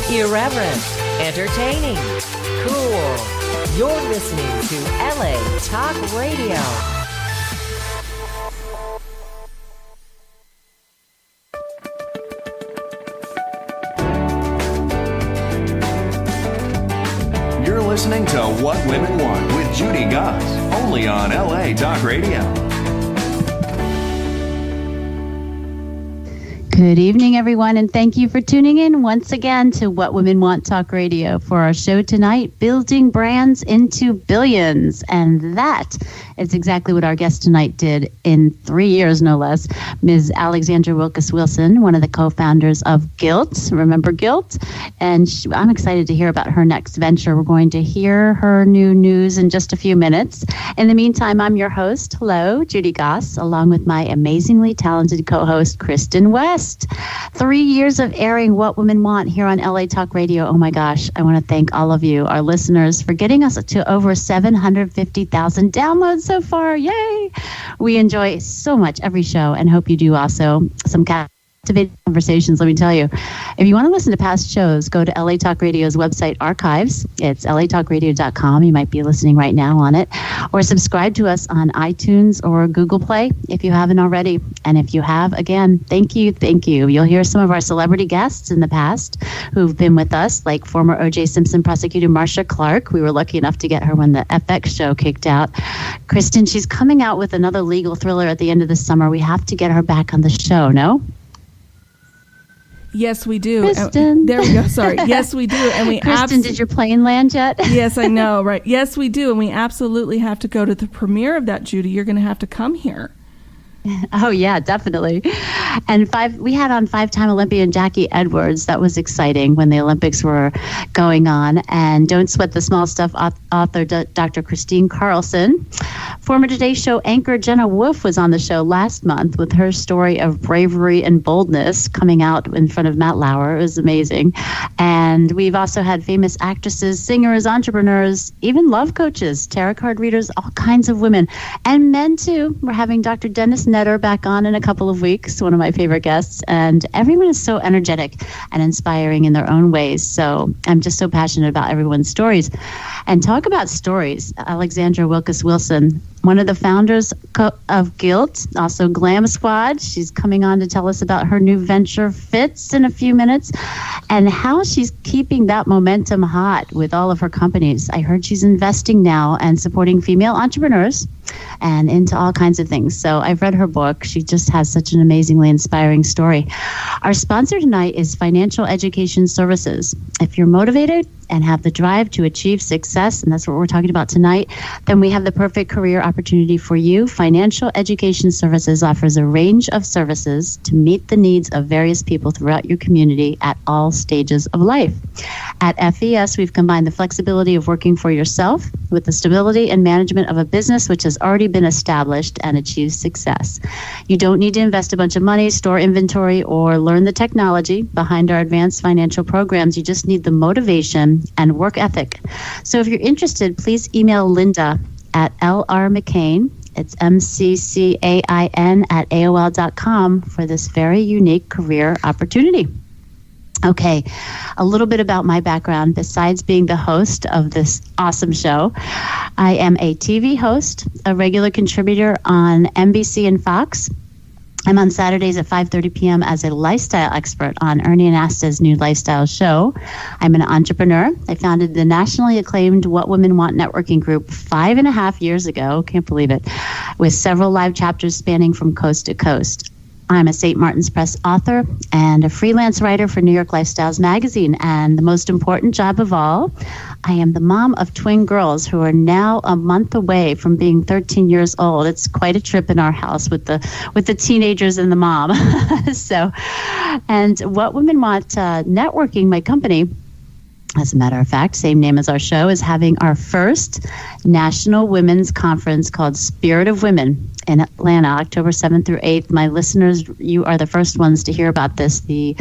Irreverent, entertaining, cool. You're listening to LA Talk Radio. You're listening to What Women Want with Judy Goss, only on LA Talk Radio. Good evening, everyone, and thank you for tuning in once again to What Women Want Talk Radio for our show tonight, Building Brands into Billions. And that is exactly what our guest tonight did in 3 years, no less. Ms. Alexandra Wilkis Wilson, one of the co-founders of Gilt. Remember Gilt? And I'm excited to hear about her next venture. We're going to hear her new news in just a few minutes. In the meantime, I'm your host. Hello, Judy Goss, along with my amazingly talented co-host, Kristin West. 3 years of airing What Women Want here on LA Talk Radio. Oh my gosh, I want to thank all of you, our listeners, for getting us to over 750,000 downloads so far. Yay! We enjoy so much every show and hope you do also. Some captivating conversations, let me tell you. If you want to listen to past shows, go to LA Talk Radio's website archives. It's latalkradio.com. You might be listening right now on it. Or subscribe to us on iTunes or Google Play if you haven't already. And if you have, again, thank you, thank you. You'll hear some of our celebrity guests in the past who've been with us, like former O.J. Simpson prosecutor Marcia Clark. We were lucky enough to get her when the FX show kicked out. Kristin, she's coming out with another legal thriller at the end of the summer. We have to get her back on the show, no? Yes, we do. Kristin. There we go. Sorry. Yes, we do. And we Kristin, did your plane land yet? Yes, I know. Right. Yes, we do. And we absolutely have to go to the premiere of that, Judy. You're going to have to come here. Oh, yeah, definitely. And we had on five-time Olympian Jackie Edwards. That was exciting when the Olympics were going on. And Don't Sweat the Small Stuff author Dr. Kristin Carlson. Former Today Show anchor Jenna Wolfe was on the show last month with her story of bravery and boldness coming out in front of Matt Lauer. It was amazing. And we've also had famous actresses, singers, entrepreneurs, even love coaches, tarot card readers, all kinds of women. And men, too. We're having Dr. Dennis Netter back on in a couple of weeks, one of my favorite guests. And everyone is so energetic and inspiring in their own ways. So I'm just so passionate about everyone's stories. And talk about stories. Alexandra Wilkis Wilson, one of the founders of Gilt, also GlamSquad. She's coming on to tell us about her new venture, Fitz, in a few minutes, and how she's keeping that momentum hot with all of her companies. I heard she's investing now and supporting female entrepreneurs and into all kinds of things. So I've read her book. She just has such an amazingly inspiring story. Our sponsor tonight is Financial Education Services. If you're motivated and have the drive to achieve success, and that's what we're talking about tonight, then we have the perfect career opportunity for you. Financial Education Services offers a range of services to meet the needs of various people throughout your community at all stages of life. At FES, we've combined the flexibility of working for yourself with the stability and management of a business which has already been established and achieved success. You don't need to invest a bunch of money, store inventory, or learn the technology behind our advanced financial programs. You just need the motivation and work ethic. So if you're interested, please email Linda at LRMcCain. It's MCCAIN at AOL.com for this very unique career opportunity. Okay, a little bit about my background. Besides being the host of this awesome show, I am a TV host, a regular contributor on NBC and Fox. I'm on Saturdays at 5:30 p.m. as a lifestyle expert on Ernie and Asta's new lifestyle show. I'm an entrepreneur. I founded the nationally acclaimed What Women Want networking group 5.5 years ago, can't believe it, with several live chapters spanning from coast to coast. I'm a St. Martin's Press author and a freelance writer for New York Lifestyles magazine. And the most important job of all, I am the mom of twin girls who are now a month away from being 13 years old. It's quite a trip in our house with the teenagers and the mom. And What Women Want Networking, my company, as a matter of fact, same name as our show, is having our first National Women's Conference called Spirit of Women in Atlanta, October 7th through 8th. My listeners, you are the first ones to hear about this. The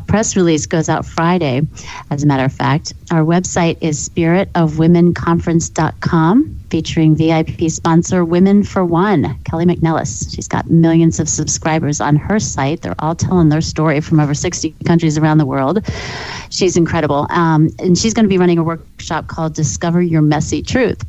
press release goes out Friday, as a matter of fact. Our website is spiritofwomenconference.com, featuring VIP sponsor Women for One, Kelly McNellis. She's got millions of subscribers on her site. They're all telling their story from over 60 countries around the world. She's incredible. And she's going to be running a workshop called Discover Your Messy Truth.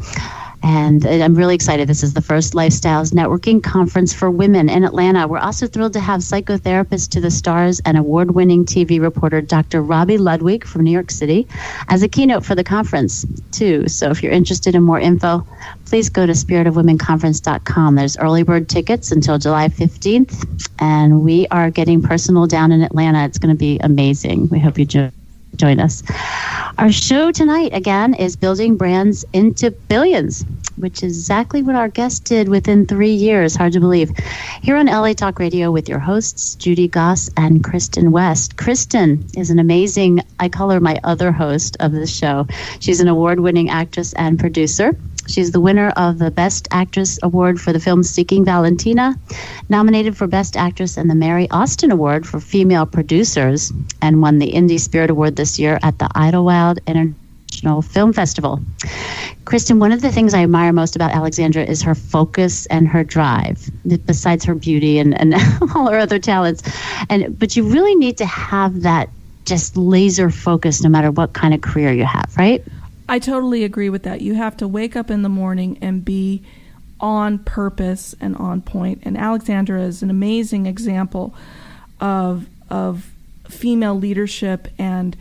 And I'm really excited. This is the first Lifestyles Networking Conference for Women in Atlanta. We're also thrilled to have psychotherapist to the stars and award-winning TV reporter Dr. Robbie Ludwig from New York City as a keynote for the conference, too. So if you're interested in more info, please go to spiritofwomenconference.com. There's early bird tickets until July 15th, and we are getting personal down in Atlanta. It's going to be amazing. We hope you join us. Our show tonight, again, is Building Brands into Billions, which is exactly what our guest did within 3 years. Hard to believe. Here on LA Talk Radio with your hosts, Judy Goss and Kristin West. Kristin is an amazing, I call her my other host of this show. She's an award-winning actress and producer. She's the winner of the Best Actress Award for the film Seeking Valentina, nominated for Best Actress in the Mary Austin Award for Female Producers, and won the Indie Spirit Award this year at the Idlewild International Film Festival. Kristin, one of the things I admire most about Alexandra is her focus and her drive, besides her beauty and all her other talents. But you really need to have that just laser focus no matter what kind of career you have, right? I totally agree with that. You have to wake up in the morning and be on purpose and on point. And Alexandra is an amazing example of female leadership and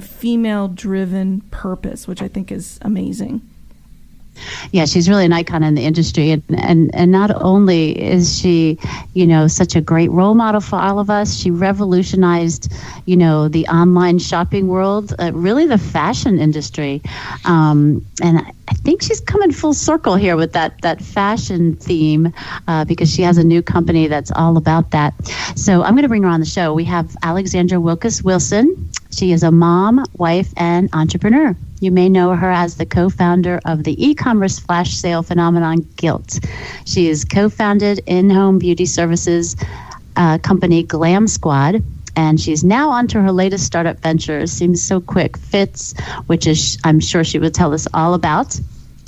female-driven purpose, which I think is amazing. Yeah, she's really an icon in the industry, and not only is she, such a great role model for all of us, she revolutionized, the online shopping world, really the fashion industry, and I think she's coming full circle here with that fashion theme, because she has a new company that's all about that. So I'm going to bring her on the show. We have Alexandra Wilkis Wilson. She is a mom, wife, and entrepreneur. You may know her as the co-founder of the e-commerce flash sale phenomenon Gilt. She is co-founded in-home beauty services company GlamSquad, and she's now onto her latest startup venture. Seems so quick. Fitz, which is I'm sure she will tell us all about.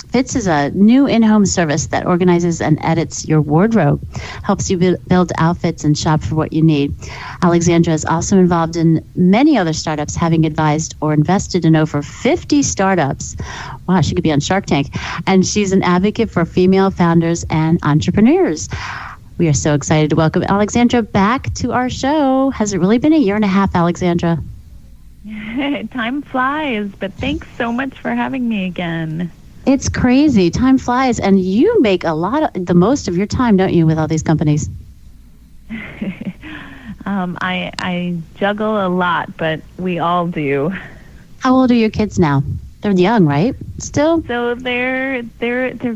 Fitz is a new in-home service that organizes and edits your wardrobe, helps you build outfits and shop for what you need. Alexandra is also involved in many other startups, having advised or invested in over 50 startups. Wow, she could be on Shark Tank. And she's an advocate for female founders and entrepreneurs. We are so excited to welcome Alexandra back to our show. Has it really been a year and a half, Alexandra? Time flies, but thanks so much for having me again. It's crazy. Time flies. And you make the most of your time, don't you, with all these companies? I juggle a lot, but we all do. How old are your kids now? They're young, right? Still? So they're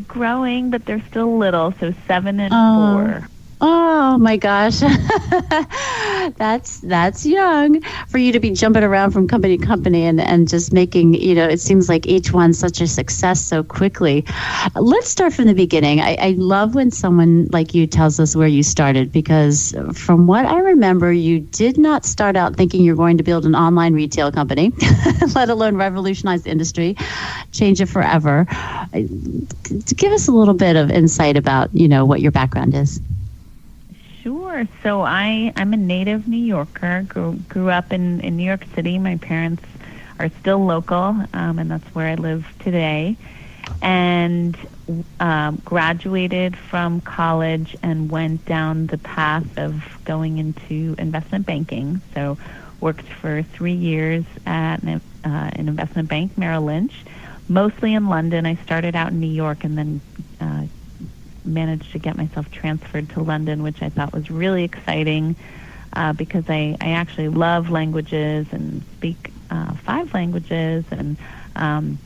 growing, but they're still little. So 7 and 4. Oh my gosh. That's young for you to be jumping around from company to company and just making, it seems like each one's such a success so quickly. Let's start from the beginning. I love when someone like you tells us where you started, because from what I remember, you did not start out thinking you're going to build an online retail company, let alone revolutionize the industry, change it forever. Give us a little bit of insight about, what your background is. Sure. So I'm a native New Yorker, grew up in New York City. My parents are still local, and that's where I live today. And graduated from college and went down the path of going into investment banking. So worked for 3 years at an investment bank, Merrill Lynch, mostly in London. I started out in New York and then managed to get myself transferred to London, which I thought was really exciting because I actually love languages and speak 5 languages, and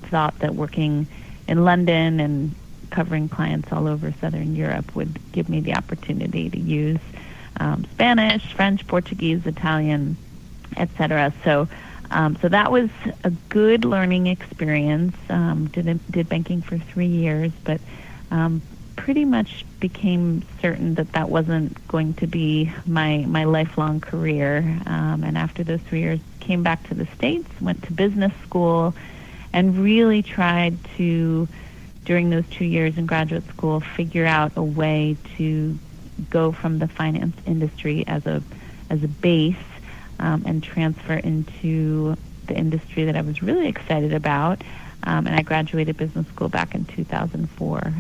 thought that working in London and covering clients all over Southern Europe would give me the opportunity to use Spanish, French, Portuguese, Italian, etc. So that was a good learning experience. Did banking for 3 years, but pretty much became certain that that wasn't going to be my lifelong career. And after those 3 years, came back to the States, went to business school, and really tried to, during those 2 years in graduate school, figure out a way to go from the finance industry as a base and transfer into the industry that I was really excited about. And I graduated business school back in 2004.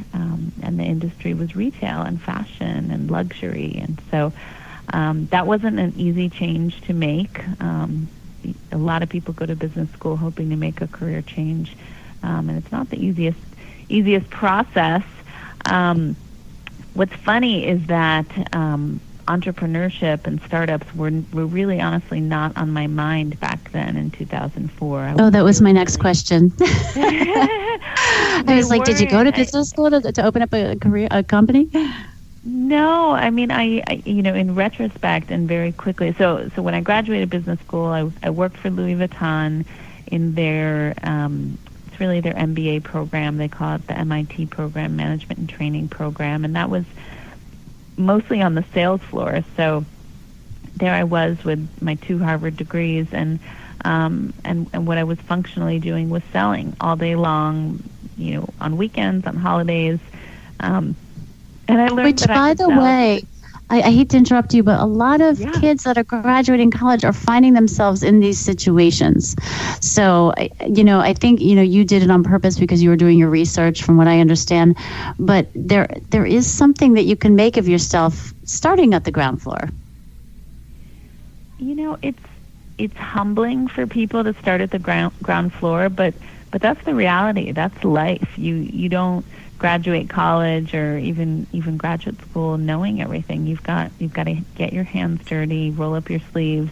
And the industry was retail and fashion and luxury. And so that wasn't an easy change to make. A lot of people go to business school hoping to make a career change. And it's not the easiest process. What's funny is that entrepreneurship and startups were really honestly not on my mind back then in 2004. Oh, that was my next question. I was like, did you go to business school to open up a company? No, I mean, I in retrospect and very quickly. So when I graduated business school, I worked for Louis Vuitton in their it's really their MBA program. They call it the MIT program, Management and Training Program, and that was mostly on the sales floor. So there I was with my 2 Harvard degrees, and what I was functionally doing was selling all day long, on weekends, on holidays. And I learned Which, that by the way, I hate to interrupt you, but a lot of kids that are graduating college are finding themselves in these situations. So, I think, you did it on purpose because you were doing your research, from what I understand. But there is something that you can make of yourself starting at the ground floor. It's humbling for people to start at the ground floor, but that's the reality. That's life. You don't graduate college or even graduate school knowing everything. You've got to get your hands dirty, roll up your sleeves,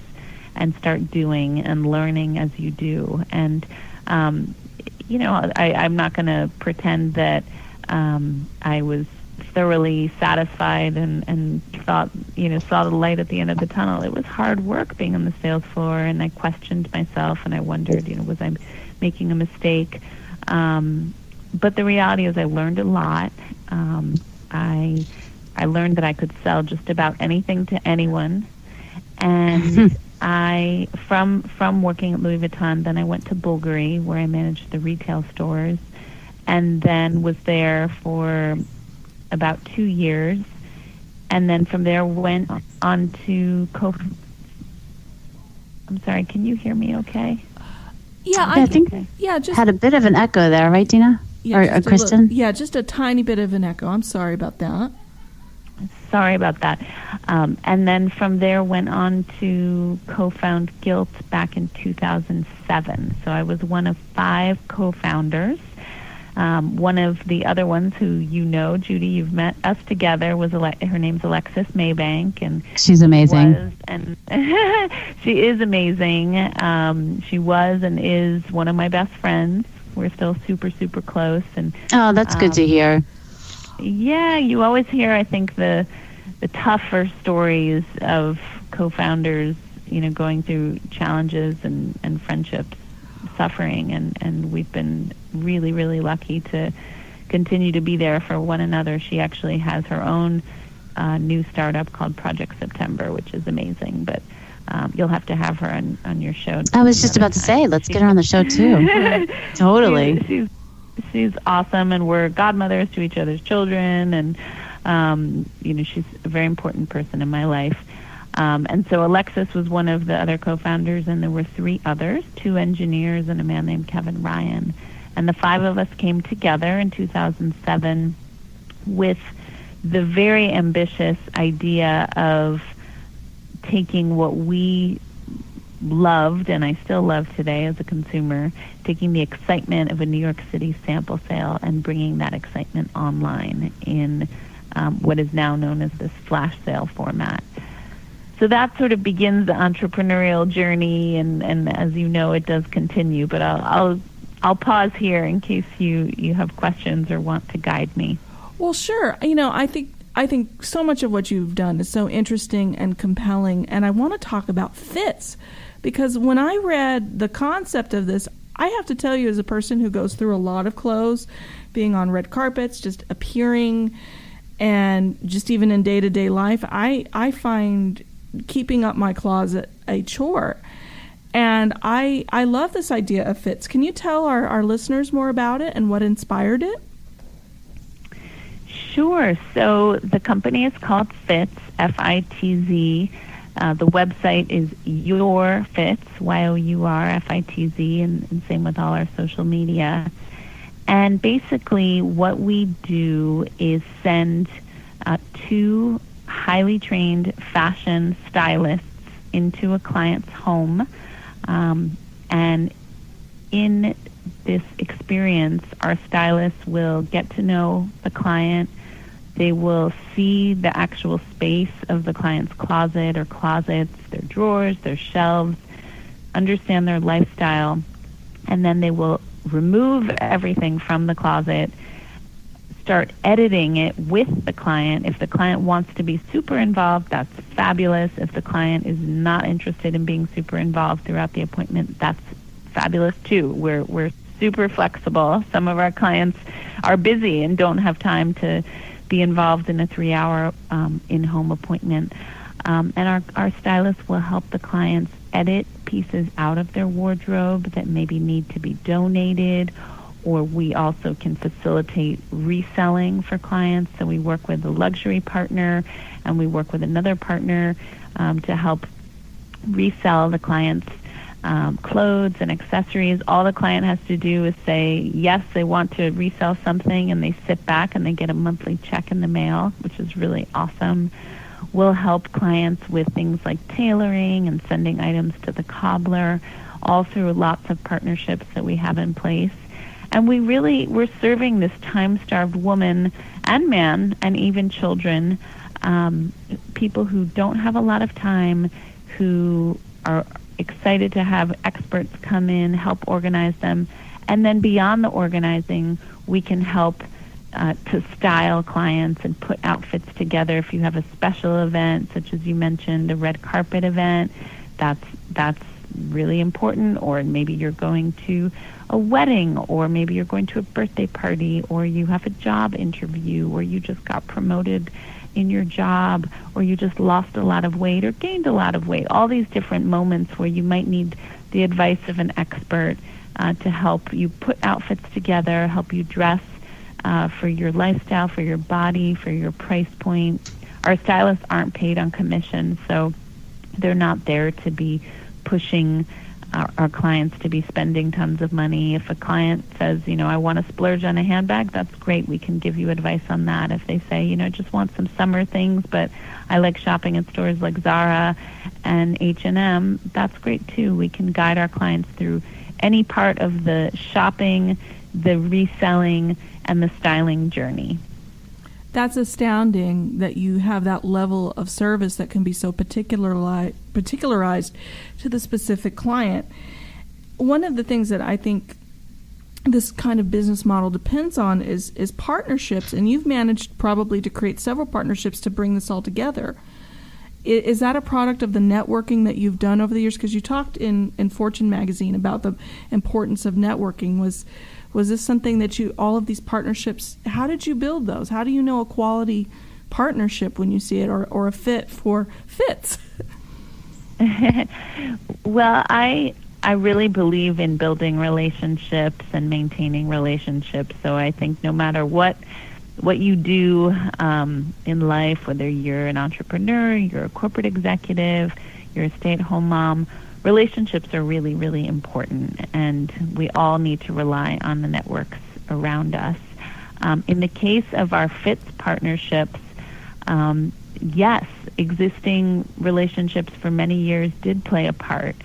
and start doing and learning as you do. And I'm not going to pretend that I was thoroughly satisfied and thought saw the light at the end of the tunnel. It was hard work being on the sales floor, and I questioned myself, and I wondered, was I making a mistake? But the reality is I learned a lot. I learned that I could sell just about anything to anyone. And I, from working at Louis Vuitton, then I went to Bulgari, where I managed the retail stores, and then was there for about 2 years. And then from there went on to I'm sorry, can you hear me okay? Yeah, I think just had a bit of an echo there, right, Dina? Yeah, or Kristin? Just a tiny bit of an echo. I'm sorry about that. Sorry about that. And then from there went on to co-found Gilt back in 2007. So I was one of 5 co-founders. One of the other ones who Judy, you've met us together, was her name's Alexis Maybank, and she's amazing. She is amazing. She was and is one of my best friends. We're still super, super close. And that's good to hear. Yeah, you always hear, I think, the tougher stories of co-founders, going through challenges and friendships, suffering, and we've been really, really lucky to continue to be there for one another. She actually has her own new startup called Project September, which is amazing, but you'll have to have her on your show. I was just about to say, let's get her on the show too. Totally. She's awesome, and we're godmothers to each other's children, and she's a very important person in my life. And so Alexis was one of the other co-founders, and there were 3 others, 2 engineers and a man named Kevin Ryan. And the 5 of us came together in 2007 with the very ambitious idea of taking what we loved, and I still love today as a consumer, taking the excitement of a New York City sample sale and bringing that excitement online in what is now known as this flash sale format. So that sort of begins the entrepreneurial journey, and as you know, it does continue. But I'll pause here in case you have questions or want to guide me. Well, sure. I think so much of what you've done is so interesting and compelling, and I want to talk about Fitz, because when I read the concept of this, I have to tell you, as a person who goes through a lot of clothes, being on red carpets, just appearing, and just even in day-to-day life, I find keeping up my closet a chore. And I love this idea of Fitz. Can you tell our listeners more about it and what inspired it? Sure. So the company is called Fitz, F-I-T-Z. The website is Your Fitz, Y-O-U-R-F-I-T-Z, and same with all our social media. And basically what we do is send 2 highly trained fashion stylists into a client's home. And in this experience, our stylists will get to know the client. They will see the actual space of the client's closet or closets, their drawers, their shelves, understand their lifestyle, and then they will remove everything from the closet, start editing it with the client. If the client wants to be super involved, that's fabulous. If the client is not interested in being super involved throughout the appointment, that's fabulous too. We're super flexible. Some of our clients are busy and don't have time to be involved in a 3-hour in-home appointment. And our stylists will help the clients edit pieces out of their wardrobe that maybe need to be donated, or we also can facilitate reselling for clients. So we work with a luxury partner, and we work with another partner to help resell the client's clothes and accessories. All the client has to do is say, yes, they want to resell something, and they sit back and they get a monthly check in the mail, which is really awesome. We'll help clients with things like tailoring and sending items to the cobbler, all through lots of partnerships that we have in place. And we're serving this time-starved woman and man and even children, people who don't have a lot of time, who are excited to have experts come in, help organize them. And then beyond the organizing, we can help to style clients and put outfits together. If you have a special event, such as you mentioned, a red carpet event, that's really important. Or maybe you're going to a wedding, or maybe you're going to a birthday party, or you have a job interview, or you just got promoted in your job, or you just lost a lot of weight or gained a lot of weight. All these different moments where you might need the advice of an expert to help you put outfits together, help you dress for your lifestyle, for your body, for your price point. Our stylists aren't paid on commission, so they're not there to be pushing our clients to be spending tons of money. If a client says, I want to splurge on a handbag, that's great. We can give you advice on that. If they say, just want some summer things, but I like shopping at stores like Zara and H&M, that's great too. We can guide our clients through any part of the shopping, the reselling, and the styling journey. That's astounding that you have that level of service that can be so particularized to the specific client. One of the things that I think this kind of business model depends on is partnerships, and you've managed probably to create several partnerships to bring this all together. Is that a product of the networking that you've done over the years? Because you talked in Fortune magazine about the importance of networking. Was this something that all of these partnerships, how did you build those? How do you know a quality partnership when you see it, or a fit for Fitz? Well, I really believe in building relationships and maintaining relationships. So I think no matter what you do in life, whether you're an entrepreneur, you're a corporate executive, you're a stay-at-home mom, relationships are really, really important, and we all need to rely on the networks around us. In the case of our Fitz partnerships, yes, existing relationships for many years did play a part.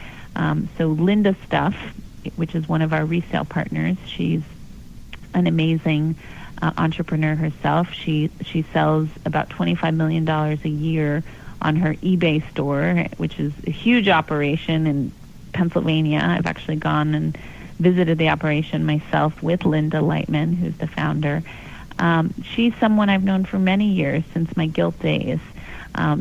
So Linda Stuff, which is one of our resale partners, she's an amazing entrepreneur herself. She sells about $25 million a year on her eBay store, which is a huge operation in Pennsylvania. I've actually gone and visited the operation myself with Linda Lightman, who's the founder. She's someone I've known for many years, since my Gilt days.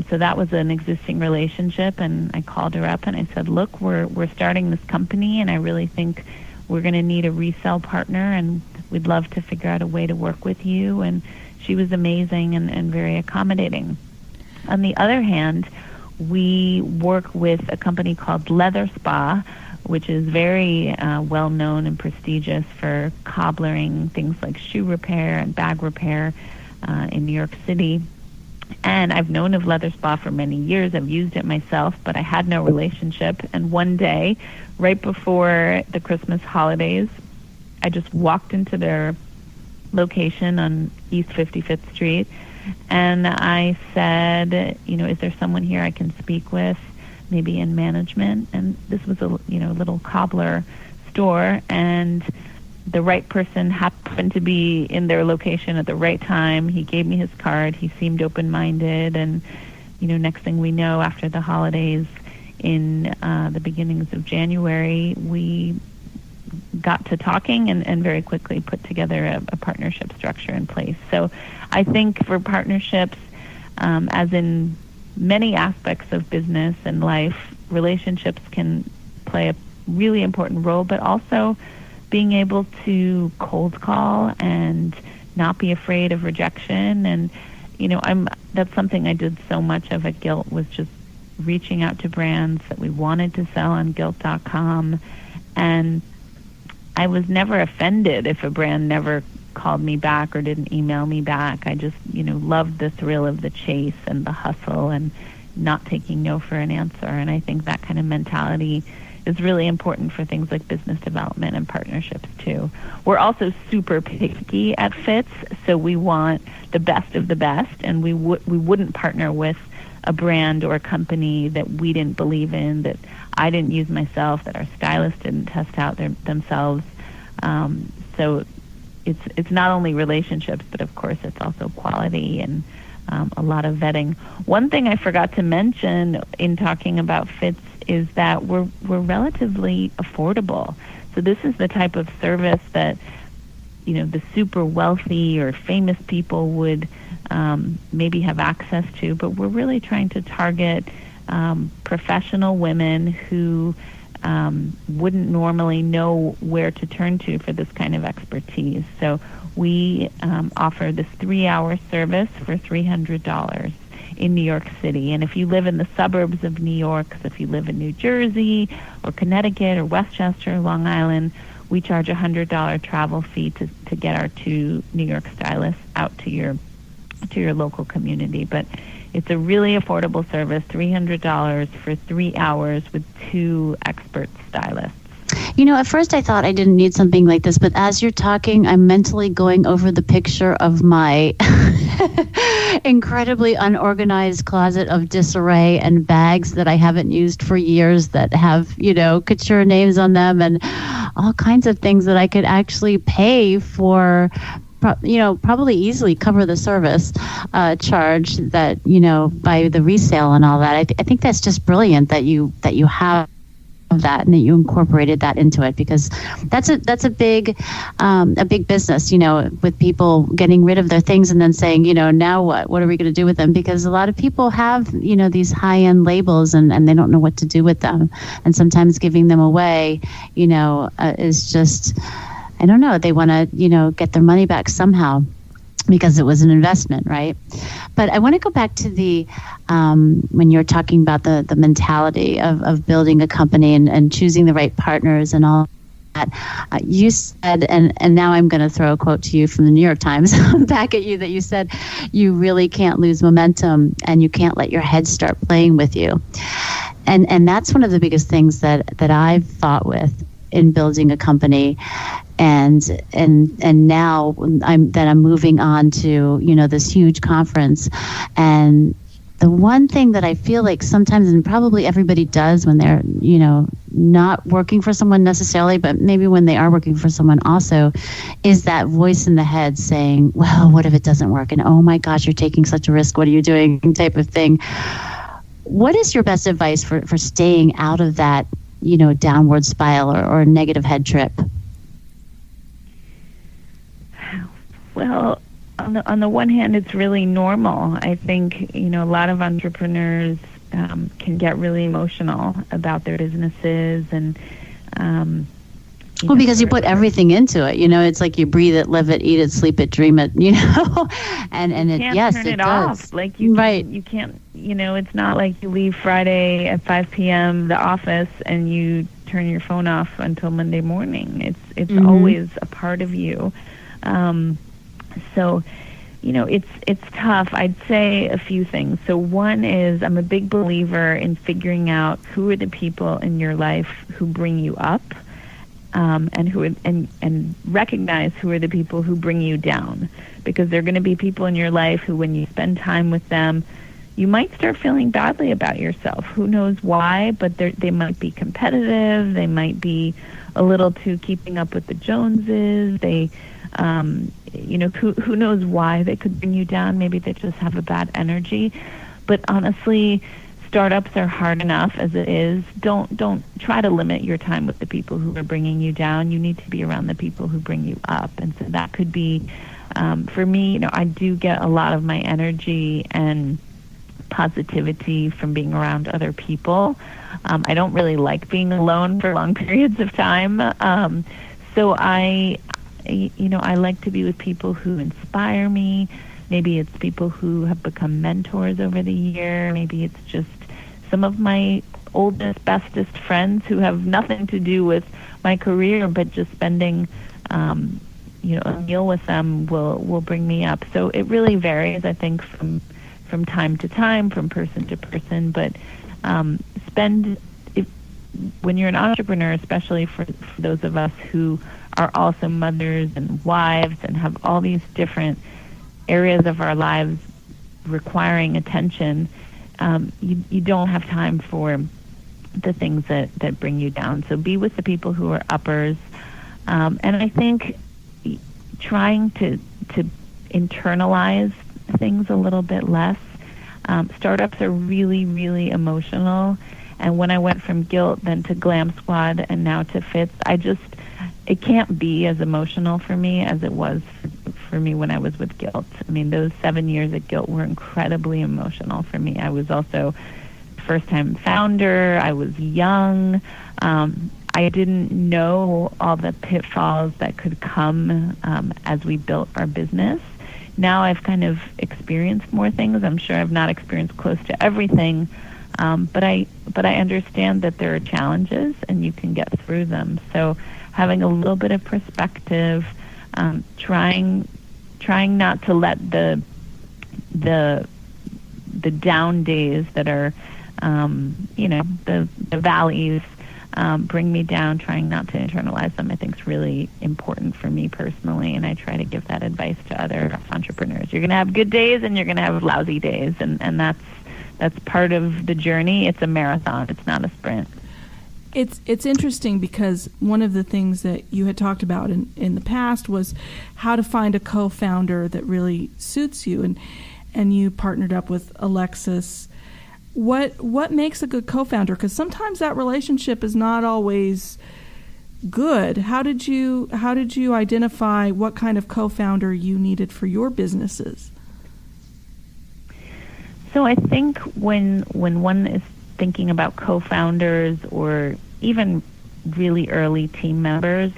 So that was an existing relationship, and I called her up and I said, look, we're starting this company, and I really think we're going to need a resale partner, and we'd love to figure out a way to work with you. And she was amazing and very accommodating. On the other hand, we work with a company called Leather Spa, which is very well known and prestigious for cobblering things like shoe repair and bag repair in New York City. And I've known of Leather Spa for many years. I've used it myself, but I had no relationship. And one day, right before the Christmas holidays, I just walked into their location on East 55th Street, and I said, is there someone here I can speak with, maybe in management? And this was a little cobbler store, and the right person happened to be in their location at the right time. He gave me his card. He seemed open-minded, and next thing we know, after the holidays in the beginnings of January, we got to talking and very quickly put together a partnership structure in place. So I think for partnerships, as in many aspects of business and life, relationships can play a really important role, but also being able to cold call and not be afraid of rejection. And that's something I did so much of at Gilt, was just reaching out to brands that we wanted to sell on Gilt.com, and I was never offended if a brand never called me back or didn't email me back. I just loved the thrill of the chase and the hustle and not taking no for an answer. And I think that kind of mentality is really important for things like business development and partnerships too. We're also super picky at Fitz, so we want the best of the best, and we wouldn't partner with a brand or a company that we didn't believe in, that I didn't use myself, that our stylist didn't test out themselves. So it's not only relationships, but of course it's also quality and a lot of vetting. One thing I forgot to mention in talking about Fitz is that we're relatively affordable. So this is the type of service that the super wealthy or famous people would maybe have access to, but we're really trying to target professional women who wouldn't normally know where to turn to for this kind of expertise. So we offer this 3-hour service for $300 in New York City. And if you live in the suburbs of New York, so if you live in New Jersey or Connecticut or Westchester or Long Island, we charge a $100 travel fee to get our 2 New York stylists out to your local community. But it's a really affordable service, $300 for 3 hours with 2 expert stylists. At first I thought I didn't need something like this, but as you're talking, I'm mentally going over the picture of my incredibly unorganized closet of disarray and bags that I haven't used for years that have, couture names on them and all kinds of things that I could actually pay for, probably easily cover the service charge that, by the resale and all that. I think that's just brilliant that you have that and that you incorporated that into it, because that's a big business, with people getting rid of their things and then saying, now what are we going to do with them? Because a lot of people have, these high-end labels and they don't know what to do with them. And sometimes giving them away, is just, I don't know, they want to, get their money back somehow, because it was an investment, right? But I want to go back to the when you're talking about the mentality of building a company and choosing the right partners and all that. You said, and now I'm going to throw a quote to you from the New York Times back at you, that you said you really can't lose momentum and you can't let your head start playing with you. And that's one of the biggest things that I've fought with in building a company. And now I'm moving on to, this huge conference. And the one thing that I feel like sometimes, and probably everybody does when they're, not working for someone necessarily, but maybe when they are working for someone also, is that voice in the head saying, well, what if it doesn't work? And oh my gosh, you're taking such a risk. What are you doing? Type of thing. What is your best advice for staying out of that, downward spiral or negative head trip? Well, on the one hand, it's really normal. I think, a lot of entrepreneurs can get really emotional about their businesses and Well, because you put everything into it, it's like you breathe it, live it, eat it, sleep it, dream it, and can't turn it does. off. Like you right. can't, it's not like you leave Friday at 5 p.m. the office and you turn your phone off until Monday morning. It's always a part of you. So, it's tough. I'd say a few things. So one is I'm a big believer in figuring out who are the people in your life who bring you up. And recognize who are the people who bring you down, because there are going to be people in your life who, when you spend time with them, you might start feeling badly about yourself. Who knows why? But they might be competitive. They might be a little too keeping up with the Joneses. They, who knows why they could bring you down? Maybe they just have a bad energy. But honestly, startups are hard enough as it is. Don't try to limit your time with the people who are bringing you down. You need to be around the people who bring you up. And so that could be, for me, I do get a lot of my energy and positivity from being around other people. I don't really like being alone for long periods of time. So I like to be with people who inspire me. Maybe it's people who have become mentors over the year. Maybe it's just some of my oldest, bestest friends who have nothing to do with my career, but just spending, a meal with them will bring me up. So it really varies, I think, from time to time, from person to person. But when you're an entrepreneur, especially for those of us who are also mothers and wives and have all these different areas of our lives requiring attention, you don't have time for the things that bring you down. So be with the people who are uppers. And I think trying to internalize things a little bit less. Startups are really, really emotional. And when I went from Gilt then to GlamSquad and now to Fitz, it can't be as emotional for me as it was for me when I was with Gilt. I mean, those 7 years at Gilt were incredibly emotional for me. I was also first-time founder. I was young. I didn't know all the pitfalls that could come as we built our business. Now I've kind of experienced more things. I'm sure I've not experienced close to everything, but I understand that there are challenges and you can get through them. So having a little bit of perspective, trying not to let the down days that are, the valleys bring me down, trying not to internalize them, I think is really important for me personally, and I try to give that advice to other entrepreneurs. You're going to have good days and you're going to have lousy days, and that's part of the journey. It's a marathon. It's not a sprint. It's interesting because one of the things that you had talked about in the past was how to find a co-founder that really suits you, and you partnered up with Alexis. What makes a good co-founder? Because sometimes that relationship is not always good. How did you identify what kind of co-founder you needed for your businesses? So I think when one is thinking about co-founders or even really early team members,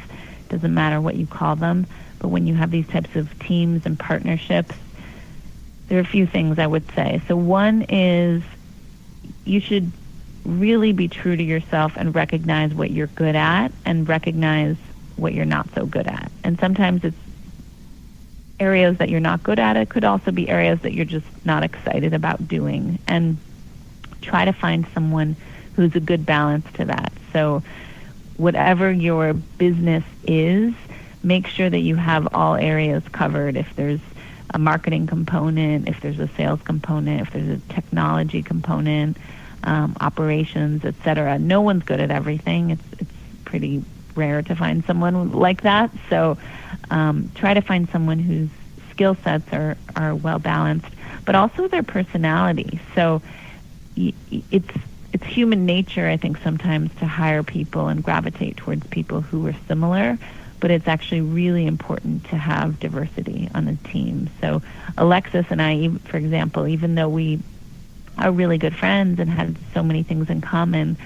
doesn't matter what you call them, but when you have these types of teams and partnerships, there are a few things I would say. So one is you should really be true to yourself and recognize what you're good at and recognize what you're not so good at. And sometimes it's areas that you're not good at. It could also be areas that you're just not excited about doing. And try to find someone who's a good balance to that. So whatever your business is, make sure that you have all areas covered. If there's a marketing component, if there's a sales component, if there's a technology component, operations, etc. No one's good at everything. It's pretty rare to find someone like that. So try to find someone whose skill sets are well balanced, but also their personality. So it's human nature, I think, sometimes to hire people and gravitate towards people who are similar, but it's actually really important to have diversity on the team. So Alexis and I, for example, even though we are really good friends and had so many things in common,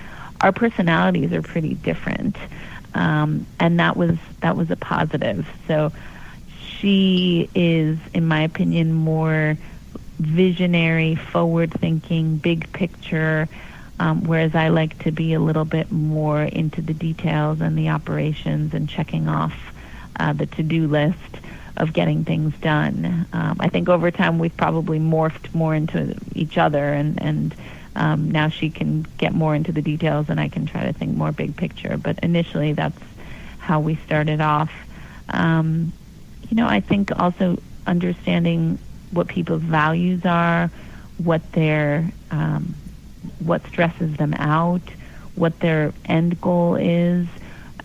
our personalities are pretty different. and that was a positive. So she is, in my opinion, more visionary, forward-thinking, big picture, whereas I like to be a little bit more into the details and the operations and checking off the to-do list of getting things done. I think over time we've probably morphed more into each other, and now she can get more into the details and I can try to think more big picture. But initially that's how we started off. I think also understanding what people's values are, what stresses them out, what their end goal is.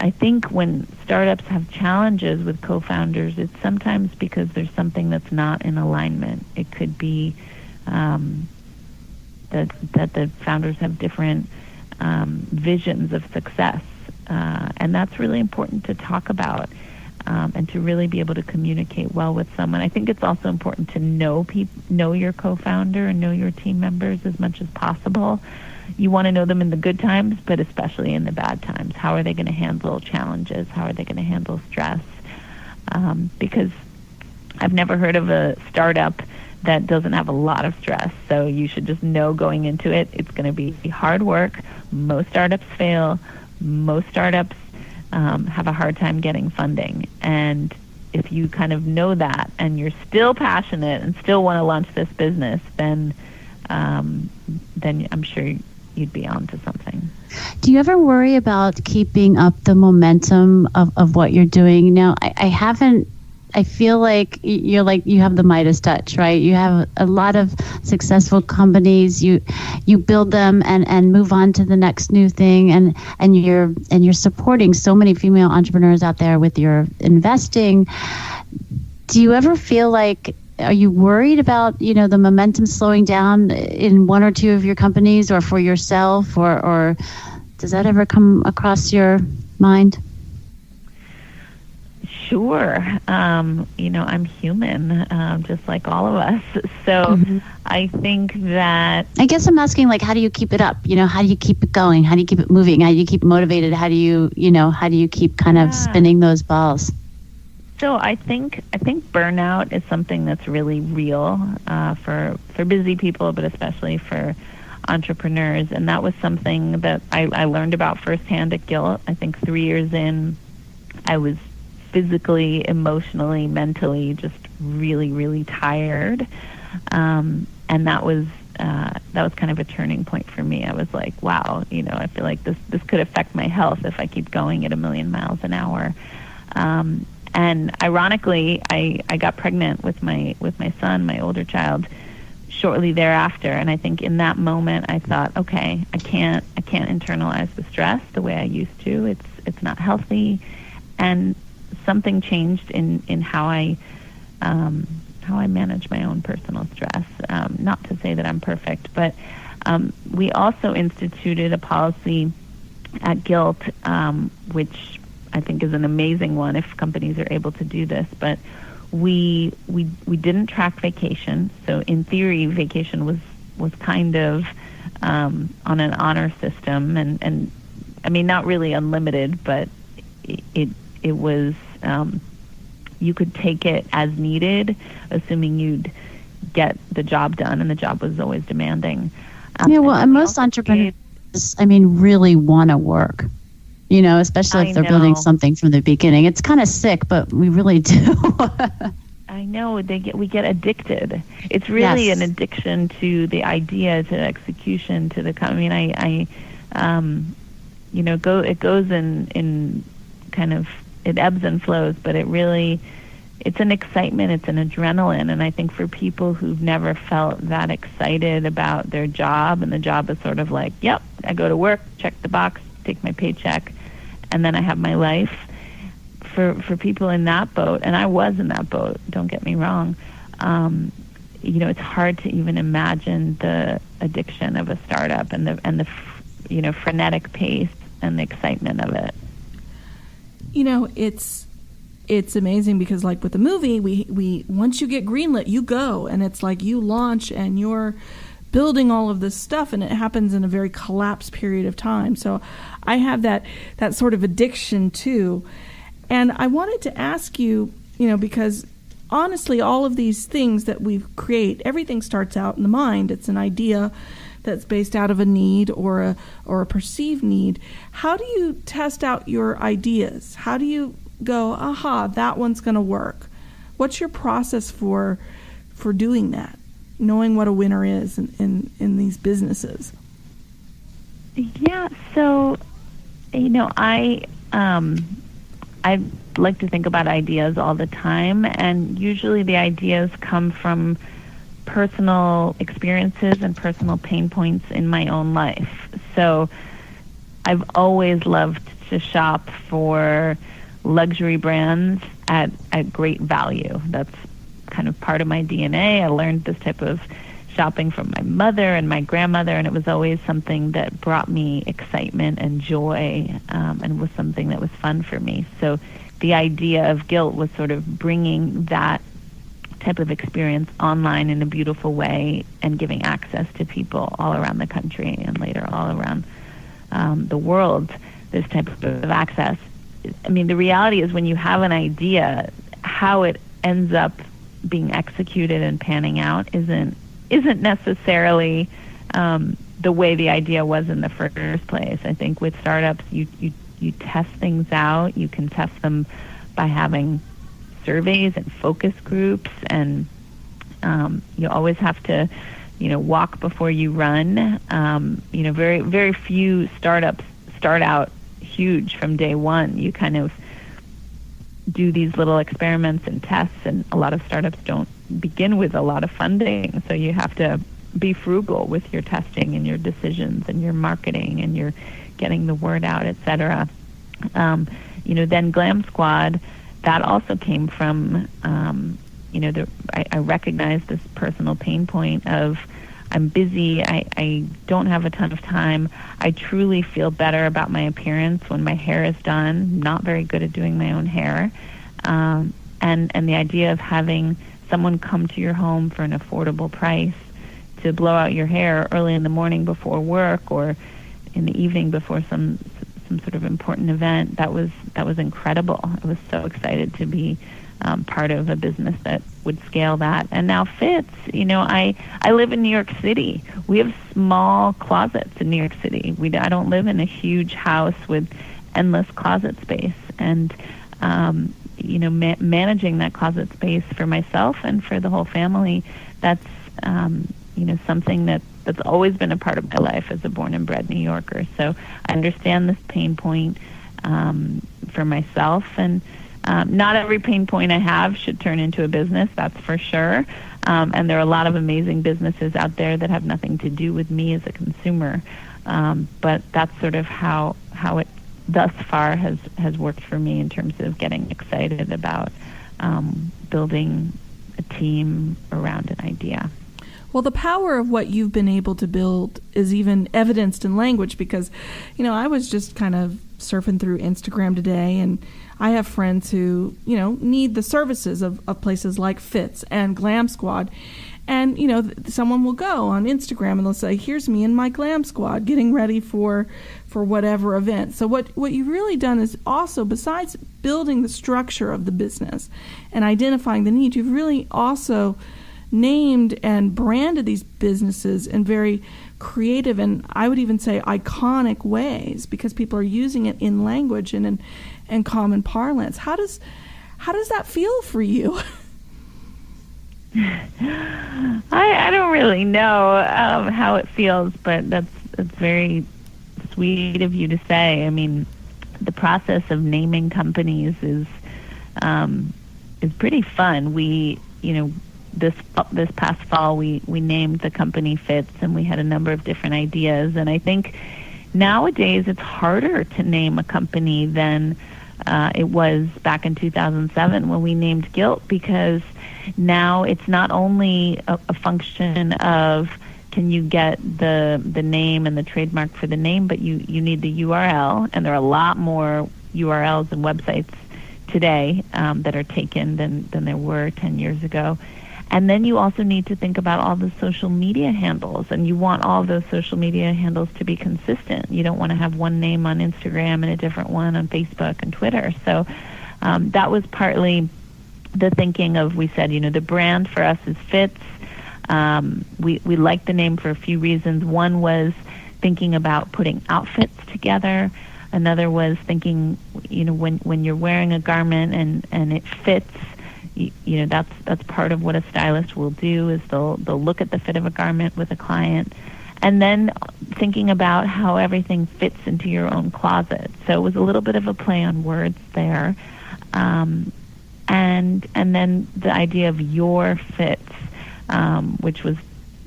I think when startups have challenges with co-founders, it's sometimes because there's something that's not in alignment. It could be that the founders have different visions of success, and that's really important to talk about, and to really be able to communicate well with someone. I think it's also important to know your co-founder and know your team members as much as possible. You want to know them in the good times, but especially in the bad times. How are they going to handle challenges? How are they going to handle stress? Because I've never heard of a startup that doesn't have a lot of stress. So you should just know going into it, it's going to be hard work. Most startups fail. Most startups have a hard time getting funding. And if you kind of know that and you're still passionate and still want to launch this business, then I'm sure you'd be on to something. Do you ever worry about keeping up the momentum of what you're doing? Now, I feel like you have the Midas touch, right? You have a lot of successful companies. You build them and move on to the next new thing, and you're supporting so many female entrepreneurs out there with your investing. Do you ever feel like, are you worried about, the momentum slowing down in one or two of your companies or for yourself, or does that ever come across your mind? Sure. I'm human, just like all of us. So I think that... I guess I'm asking, how do you keep it up? How do you keep it going? How do you keep it moving? How do you keep motivated? How do you keep kind of spinning those balls? So I think burnout is something that's really real for busy people, but especially for entrepreneurs. And that was something that I learned about firsthand at Gilt. I think 3 years in, I was physically, emotionally, mentally just really, really tired. And that was kind of a turning point for me. I was like, wow, I feel like this could affect my health if I keep going at 1,000,000 miles an hour. And ironically, I got pregnant with my son, my older child, shortly thereafter. And I think in that moment, I thought, okay, I can't internalize the stress the way I used to. It's not healthy, and something changed in how I manage my own personal stress. Not to say that I'm perfect, but we also instituted a policy at Gilt, which I think is an amazing one if companies are able to do this, but we didn't track vacation. So in theory, vacation was kind of on an honor system, and I mean, not really unlimited, but it was, you could take it as needed, assuming you'd get the job done, and the job was always demanding. And most entrepreneurs, really want to work. Especially if they're building something from the beginning. It's kind of sick, but we really do. I know we get addicted. It's really an addiction to the idea, to the execution, to the. It goes in kind of, it ebbs and flows, but it's an excitement, it's an adrenaline, and I think for people who've never felt that excited about their job, and the job is sort of like, yep, I go to work, check the box, take my paycheck, and then I have my life. For people in that boat, and I was in that boat, don't get me wrong, it's hard to even imagine the addiction of a startup and the frenetic pace and the excitement of it. It's amazing because, like with the movie, we once you get greenlit, you go, and it's like you launch and you're building all of this stuff, and it happens in a very collapsed period of time. So I have that sort of addiction too. And I wanted to ask you, because honestly, all of these things that we create, everything starts out in the mind. It's an idea that's based out of a need or a perceived need. How do you test out your ideas? How do you go, aha, that one's going to work? What's your process for doing that, knowing what a winner is in these businesses? Yeah, so, I like to think about ideas all the time, and usually the ideas come from personal experiences and personal pain points in my own life. So I've always loved to shop for luxury brands at great value. That's kind of part of my DNA. I learned this type of shopping from my mother and my grandmother, and it was always something that brought me excitement and joy, and was something that was fun for me. So the idea of Gilt was sort of bringing that type of experience online in a beautiful way and giving access to people all around the country and later all around the world, this type of access. I mean, the reality is when you have an idea, how it ends up being executed and panning out isn't necessarily the way the idea was in the first place. I think with startups, you test things out. You can test them by having surveys and focus groups, and you always have to, walk before you run. Very, very few startups start out huge from day one. You kind of do these little experiments and tests, and a lot of startups don't begin with a lot of funding, so you have to be frugal with your testing and your decisions and your marketing and your getting the word out, etc. Then GlamSquad, that also came from, I recognize this personal pain point of I'm busy, I don't have a ton of time. I truly feel better about my appearance when my hair is done. Not very good at doing my own hair. And the idea of having someone come to your home for an affordable price to blow out your hair early in the morning before work or in the evening before some sort of important event, that was incredible. I was so excited to be part of a business that would scale that. And now Fitz, I live in New York City. We have small closets in New York City. I don't live in a huge house with endless closet space. And, managing that closet space for myself and for the whole family, that's, something that's always been a part of my life as a born and bred New Yorker. So I understand this pain point for myself, and not every pain point I have should turn into a business, that's for sure. And there are a lot of amazing businesses out there that have nothing to do with me as a consumer. But that's sort of how it thus far has worked for me in terms of getting excited about building a team around an idea. Well, the power of what you've been able to build is even evidenced in language because, I was just kind of surfing through Instagram today, and I have friends who, need the services of places like Fitz and GlamSquad. And, someone will go on Instagram and they'll say, here's me and my GlamSquad getting ready for whatever event. So what you've really done is also, besides building the structure of the business and identifying the need, you've really also named and branded these businesses in very creative and I would even say iconic ways because people are using it in language and in common parlance. How does that feel for you? I don't really know how it feels, but that's very sweet of you to say. I mean, the process of naming companies is pretty fun. We, this past fall, we named the company Fitz, and we had a number of different ideas. And I think nowadays it's harder to name a company than it was back in 2007 when we named Gilt, because now it's not only a function of can you get the name and the trademark for the name, but you need the URL, and there are a lot more URLs and websites today that are taken than there were 10 years ago. And then you also need to think about all the social media handles, and you want all of those social media handles to be consistent. You don't want to have one name on Instagram and a different one on Facebook and Twitter. So that was partly the thinking of, we said, the brand for us is Fitz. We liked the name for a few reasons. One was thinking about putting outfits together. Another was thinking, when you're wearing a garment and it fits, that's part of what a stylist will do, is they'll look at the fit of a garment with a client, and then thinking about how everything fits into your own closet. So it was a little bit of a play on words there, and then the idea of your Fitz, which was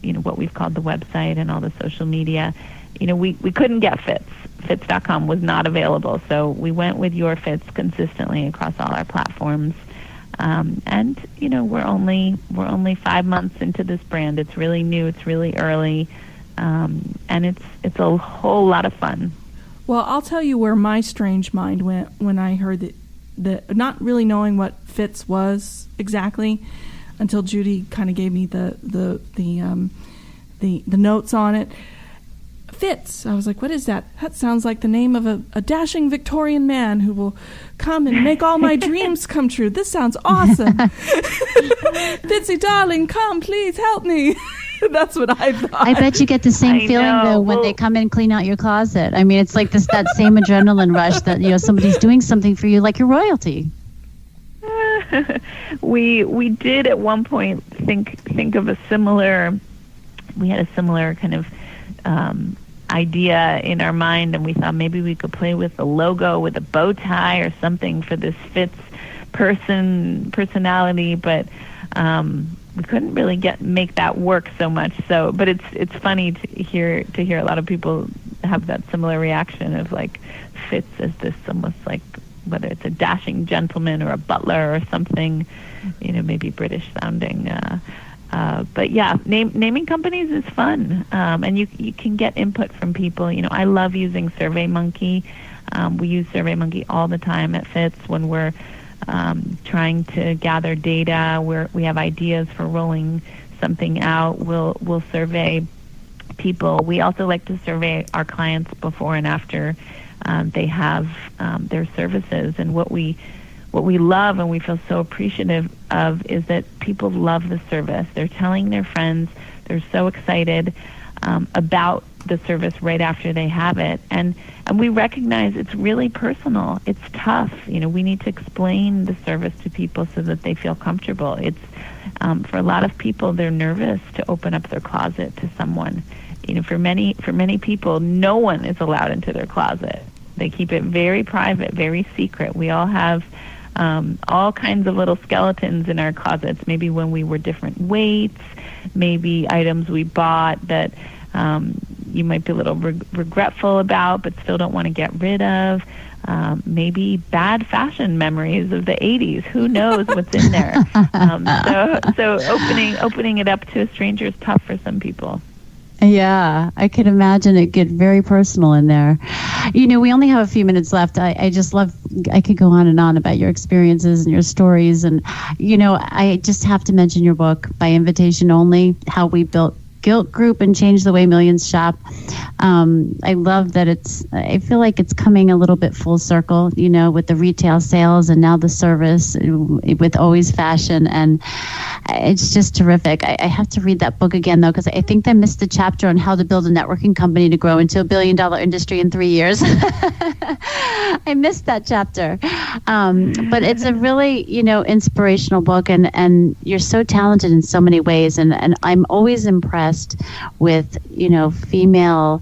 what we've called the website and all the social media. We couldn't get Fitz. Fitz.com was not available, so we went with your Fitz consistently across all our platforms. And we're only 5 months into this brand. It's really new. It's really early, and it's a whole lot of fun. Well, I'll tell you where my strange mind went when I heard that not really knowing what Fitz was exactly until Judy kind of gave me the notes on it. Fitz. I was like, what is that? That sounds like the name of a dashing Victorian man who will come and make all my dreams come true. This sounds awesome. Fitzy, darling, come, please help me. That's what I thought. I bet you get the same feeling, though, when they come and clean out your closet. I mean, it's like that same adrenaline rush that, somebody's doing something for you like you're royalty. We did at one point think of a similar kind of idea in our mind, and we thought maybe we could play with the logo with a bow tie or something for this Fitz personality, but we couldn't really make that work so much. So, but it's funny to hear a lot of people have that similar reaction of like Fitz as this almost like, whether it's a dashing gentleman or a butler or something, maybe British sounding. But yeah, naming companies is fun, and you can get input from people. I love using SurveyMonkey. We use SurveyMonkey all the time at Fitz when we're trying to gather data, where we have ideas for rolling something out. We'll survey people. We also like to survey our clients before and after they have their services, and what we love and we feel so appreciative of is that people love the service. They're telling their friends. They're so excited about the service right after they have it. And we recognize it's really personal. It's tough. We need to explain the service to people so that they feel comfortable. It's for a lot of people, they're nervous to open up their closet to someone. For many people, no one is allowed into their closet. They keep it very private, very secret. We all have all kinds of little skeletons in our closets, maybe when we were different weights, maybe items we bought that you might be a little regretful about but still don't want to get rid of, maybe bad fashion memories of the 80s. Who knows what's in there? So opening it up to a stranger is tough for some people. Yeah, I could imagine it get very personal in there. We only have a few minutes left. I just love, I could go on and on about your experiences and your stories. And, I just have to mention your book, By Invitation Only, How We Built Gilt Groupe and Changed the Way Millions Shop. I love that I feel like it's coming a little bit full circle, with the retail sales and now the service with Always Fashion. And it's just terrific. I have to read that book again, though, because I think I missed the chapter on how to build a networking company to grow into $1 billion industry in 3 years. I missed that chapter. But it's a really, inspirational book, and you're so talented in so many ways. And I'm always impressed with, female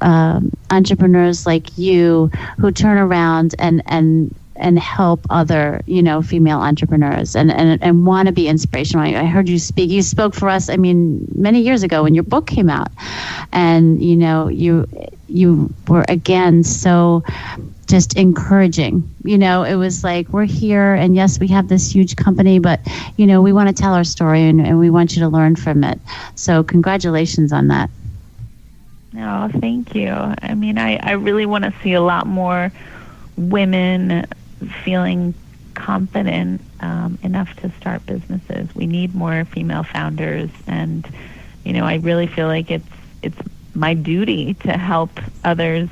entrepreneurs like you who turn around and help other, female entrepreneurs and want to be inspirational. I heard you speak. You spoke for us, many years ago when your book came out. And, you were, again, so just encouraging. It was like, we're here, and yes, we have this huge company, but, we want to tell our story, and we want you to learn from it. So congratulations on that. Oh, thank you. I really want to see a lot more women feeling confident enough to start businesses. We need more female founders, and I really feel like it's my duty to help others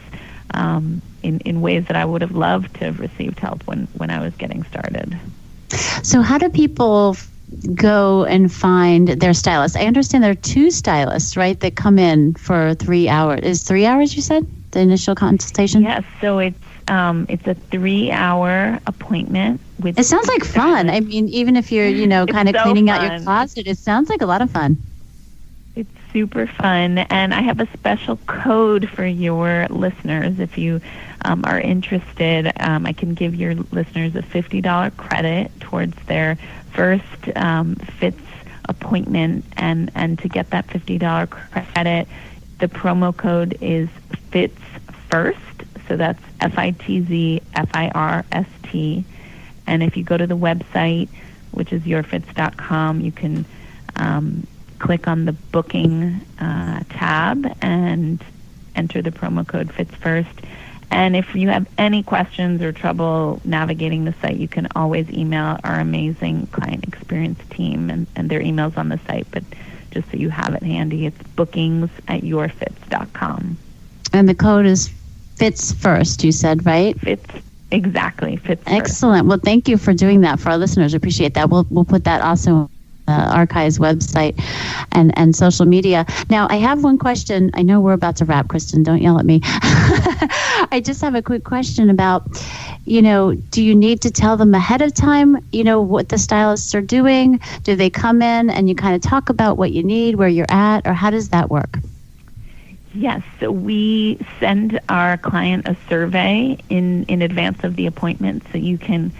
in ways that I would have loved to have received help when I was getting started. So how do people go and find their stylist? I understand there are 2 stylists, right, that come in for 3 hours. Is 3 hours, you said, the initial consultation? Yes, so it's a 3-hour appointment with. It sounds like fun. I mean, even if you're, kind of cleaning out your closet, it sounds like a lot of fun. It's super fun, and I have a special code for your listeners. If you are interested, I can give your listeners a $50 credit towards their first Fitz appointment, and to get that $50 credit, the promo code is Fitz First, so that's FITZFIRST. And if you go to the website, which is yourfitz.com, you can click on the booking tab and enter the promo code Fitz First. And if you have any questions or trouble navigating the site, you can always email our amazing client experience team, and their email's on the site, but just so you have it handy, it's bookings@yourfitz.com. And the code is Fitz First, you said, right? Fitz, exactly, Fitz First. Excellent. Well, thank you for doing that for our listeners. Appreciate that. We'll put that also Archive's website and social media. Now, I have one question. I know we're about to wrap, Kristin. Don't yell at me. I just have a quick question about, do you need to tell them ahead of time, what the stylists are doing? Do they come in and you kind of talk about what you need, where you're at, or how does that work? Yes, so we send our client a survey in advance of the appointment, so you can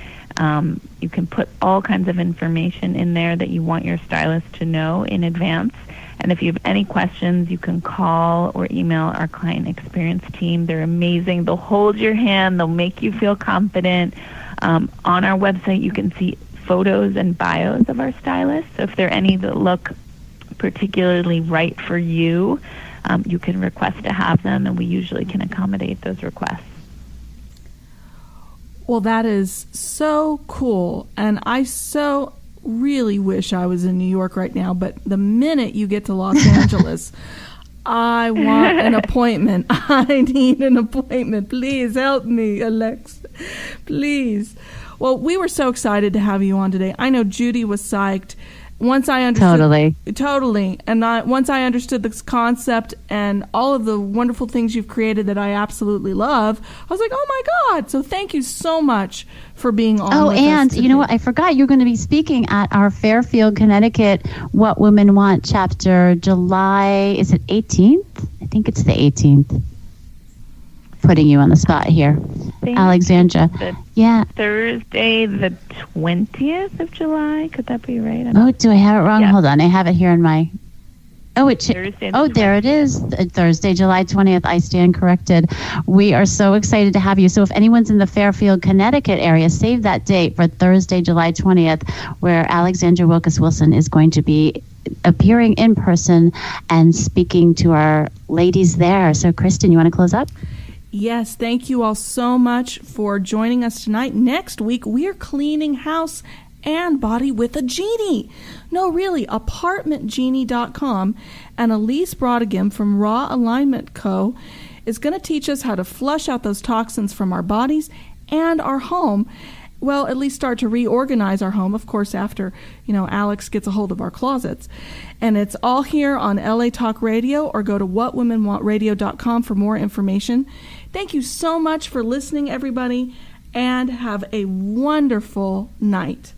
put all kinds of information in there that you want your stylist to know in advance. And if you have any questions, you can call or email our client experience team. They're amazing. They'll hold your hand. They'll make you feel confident. On our website, you can see photos and bios of our stylists. So if there are any that look particularly right for you, you can request to have them, and we usually can accommodate those requests. Well, that is so cool, and I so really wish I was in New York right now, but the minute you get to Los Angeles, I want an appointment. I need an appointment. Please help me, Alex. Please. Well, we were so excited to have you on today. I know Judy was psyched. Once I understood totally, and once I understood this concept and all of the wonderful things you've created that I absolutely love, I was like, oh my God! So thank you so much for being on. Oh, with and us today. You know what? I forgot you're going to be speaking at our Fairfield, Connecticut What Women Want chapter, July. Is it 18th? I think it's the 18th. Putting you on the spot here, Alexandra. Yeah. Thursday, the 20th of July. Could that be right? Do I have it wrong? Yes. Hold on. I have it here in my. Thursday, there it is. Thursday, July 20th. I stand corrected. We are so excited to have you. So if anyone's in the Fairfield, Connecticut area, save that date for Thursday, July 20th, where Alexandra Wilkis Wilson is going to be appearing in person and speaking to our ladies there. So, Kristin, you want to close up? Yes, thank you all so much for joining us tonight. Next week, we're cleaning house and body with a genie. No, really, apartmentgenie.com. And Elise Brodigam from Raw Alignment Co. is going to teach us how to flush out those toxins from our bodies and our home. Well, at least start to reorganize our home, of course, after, Alex gets a hold of our closets. And it's all here on LA Talk Radio, or go to whatwomenwantradio.com for more information. Thank you so much for listening, everybody, and have a wonderful night.